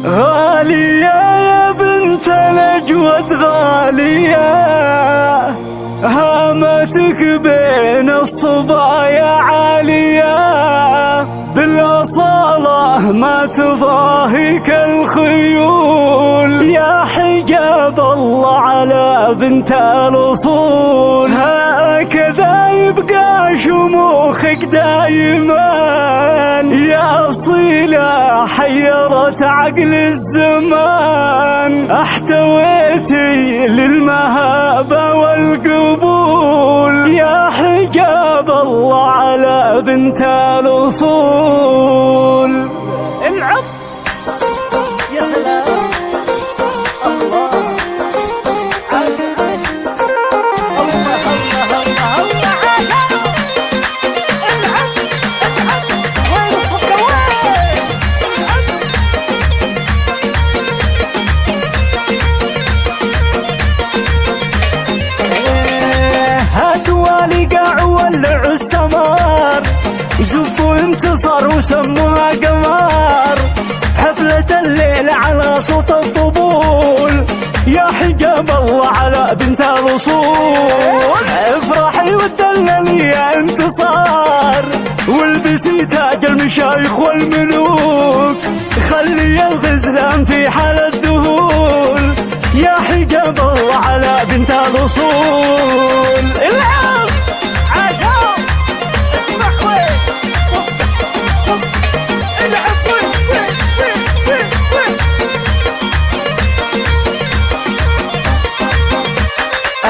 غالية يا بنت الأجود غالية، هامتك بين الصبايا عالية، بالأصالة ما تضاهيك الخيول، يا حجاب الله على بنت الأصول. هكذا يبقى شموخك دايما يا أصيلة حيرت عقل الزمان، احتويتي للمهابة والقبول، يا حجاب الله على بنت الأصول. العب يا سلام الله عاش عاش الله الله الله الله عاش. العب العب وين الصدق وين العب. هاتوا لقاع ولعوا السمار، زفوا انتصار وسموها قمار، حفلة الليل على صوت الطبول، يا حجاب الله على بنت الأصول. افرحي وتدللي يا انتصار، والبسي تاج المشايخ والملوك، خلي الغزلان في حال الذهول، يا حجاب الله على بنت الأصول. العب عاشوا اسمع وين صف صف العب وين وين وين وين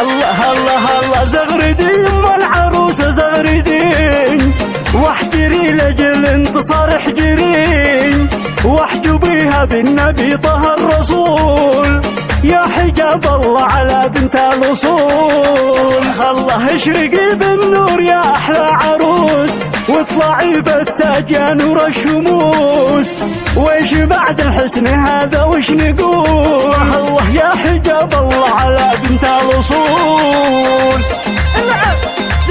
الله الله الله زغردين والعروسة زغردين، واحجري لجل انتصار احجرين، واحجبيها بالنبي طه الرسول، يا حجاب الله على بنت الأصول. الله اشرقي بالنور يا أحلى عروس، واطلعي بالتاج يا نور الشموس، ويش بعد الحسن هذا وش نقول، الله يا حجاب الله على بنت الأصول. العب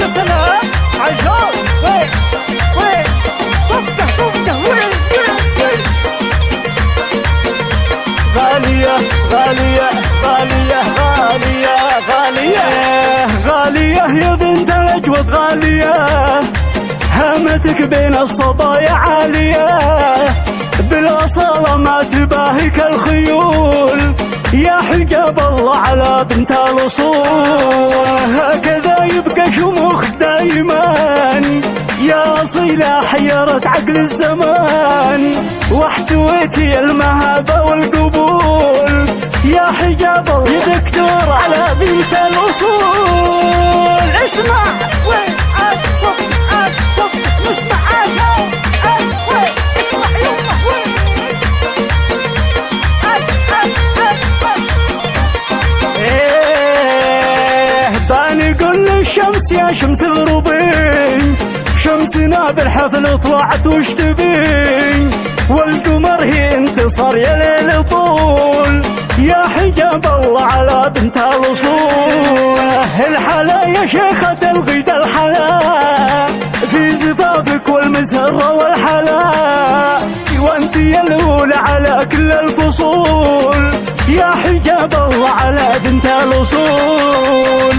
يا سلام عجاب وين وين صفقة صفقة وين وين وين. غالية غالية غالية غالية غالية غالية يا بنت الأجود غالية، هامتك بين الصبايا عالية، بالأصالة ما تباهيك الخيول، يا حجاب الله على بنت الأصول. هكذا يبقى شموخك دايما يا أصيلة حيرت عقل الزمان، واحتويتي المهابة والقبول، يا حجاب الله يا دكتور على بنت الأصول. اسمع وين عاد صف عاد صف نسمع عاد عاد وين اسمع يلا وين عاد عاد عاد ايه باني قل الشمس يا شمس الغروبين، شمسنا بالحفل طلعت وش تبين، والقمر هي انتصار يا ليل طول، يا حجاب الله على بنت الأصول. الحلا يا شيخة الغيد الحلا، في زفافك والمزهرة والحلا، وانت يا الأولى على كل الفصول، يا حجاب الله على بنت الأصول.